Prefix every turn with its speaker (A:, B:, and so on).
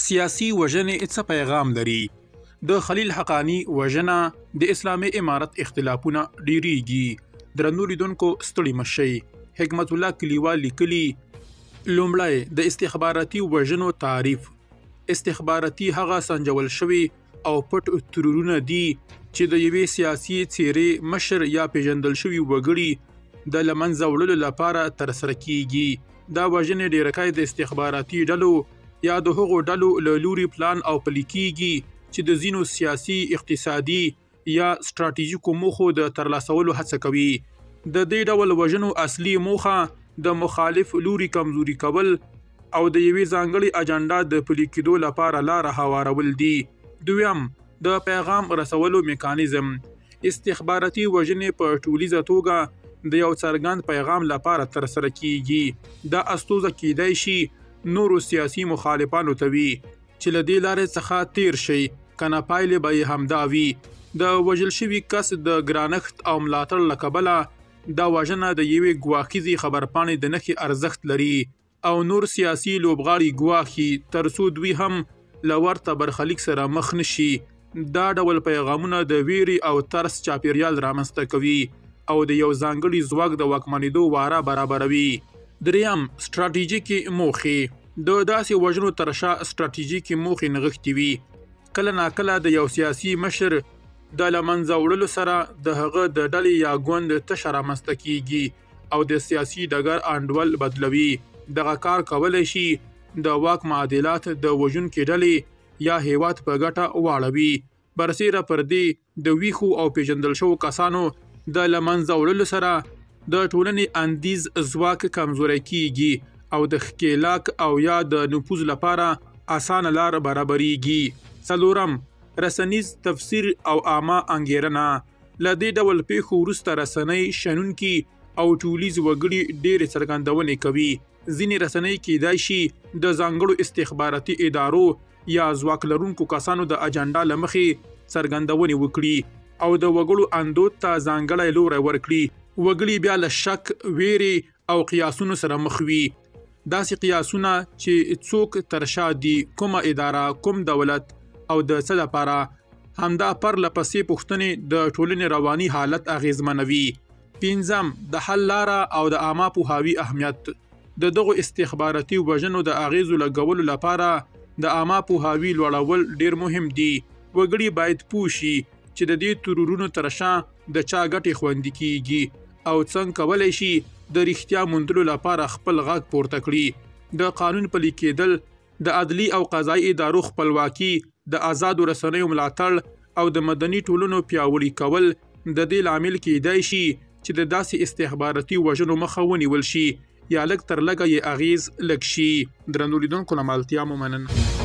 A: سیاسي وژنې څه پیغام لري؟ د خلیل حقانی وژنه د اسلامي امارت اختلافونه ډیریږي. درنو لیدونکو ستړي مشئ. حکمت الله کلیوال لیکلي لومړی د استخباراتي وژنو تعریف. استخباراتي هغه سنجول شوي او پټ ترورونه دي چې د یوې سیاسي څیرې مشر یا پیژندل شوي وګړي د له منځه وړلو لپاره ترسره کیږي. دا وژنې ډیرکای د استخباراتي ډلو یا د هغو ډلو له لوري پلان او پلي کیږي چې د ځینو سیاسي، اقتصادي یا ستراتیژیکو موخو د ترلاسولو هڅه کوي. د دې ډول وژنو اصلي موخه د مخالف لوري کمزوري کول او د یوې ځانګړې اجنډا د پلي کېدو لپاره لاره هوارول دي. دویم، د پیغام رسولو میکانیزم. استخباراتي وژنې په ټولیزه توګه د یو څرګند پیغام لپاره ترسره کیږي. دا استوزه کیدای شي نورو سیاسي مخالفانو ته وي چې له دې لارې څخه تیر شي، کنه پایلې به یې همدا وي. د وژل شوي کس د ګرانښت او ملاتړ له کبله دا وژنه د یوې ګواښیزې خبرپاڼې د نښې ارزښت لري او نور سیاسي لوبغاړي ګواښي ترڅو دوی هم له ورته برخلیک سره مخ نشي. دا ډول پیغامونه د ویرې او ترس چاپیریال رامنځته کوي او د یو ځانګړي ځواک د واکمنېدو واره برابروي. دریم، ستراتیژیکي موخې. د داسې وژنو تر شا ستراتیژیکي موخې نغښتې وي. کله ناکله د یو سیاسي مشر د له منځه وړلو سره د هغه د ډلې یا ګوند تشه رامنځته کیږي او د سیاسي ډګر انډول بدلوي. دغه کار کولی شي د واک معادلات د وژونکې ډلې یا هیواد په ګټه واړوي. برسیره پر دې د ویښو او پیژندل شوو کسانو د له منځه وړلو سره د ټولنې اندیز ځواک کمزوری کیږي او د ښکېلاک او یا د نفوذ لپاره اسانه لار برابریږي. څلورم، رسنیز تفسیر او عامه انګیرنه. له دې ډول پیښو وروسته رسنۍ شنونکي او ټولیز وګړي ډېرې څرګندونې کوي. ځینې رسنۍ کیدای شي د ځانګړو استخباراتي ادارو یا ځواک لرونکو کسانو د اجنډا له مخې څرګندونې وکړي او د وګړو اندود ته ځانګړی لوری ورکړي. وګړي بیا له شک، ویرې او قیاسونو سره مخ وي. داسې قیاسونه چې څوک تر شا دي، کومه اداره، کوم دولت او د څه لپاره. همدا پرله پسې پوښتنې د ټولنې رواني حالت اغیزمنوي. پنځم، د حل لاره او د عامه پوهاوي اهمیت. د دغو استخباراتي وژنو د اغیزو لګولو لپاره د عامه پوهاوي لوړول ډیر مهم دي. وګړي باید پوه شي چې د دې ترورونو تر شا د چا ګټې خوندي کیږي او څنګه کولی شي د رښتیا موندلو لپاره خپل غږ پورته کړي. د قانون پلي کېدل، د عدلي او قضایي ادارو خپلواکي، د آزادو رسنیو ملاتړ او د مدني ټولنو پیاوړي کول د دې لامل کیدای شي چې د داسې استخباراتي وژنو مخه ونیول شي یا لږ تر لږه یې اغیز لږ شي. درنو لیدونکو له ملتیا مو مننه.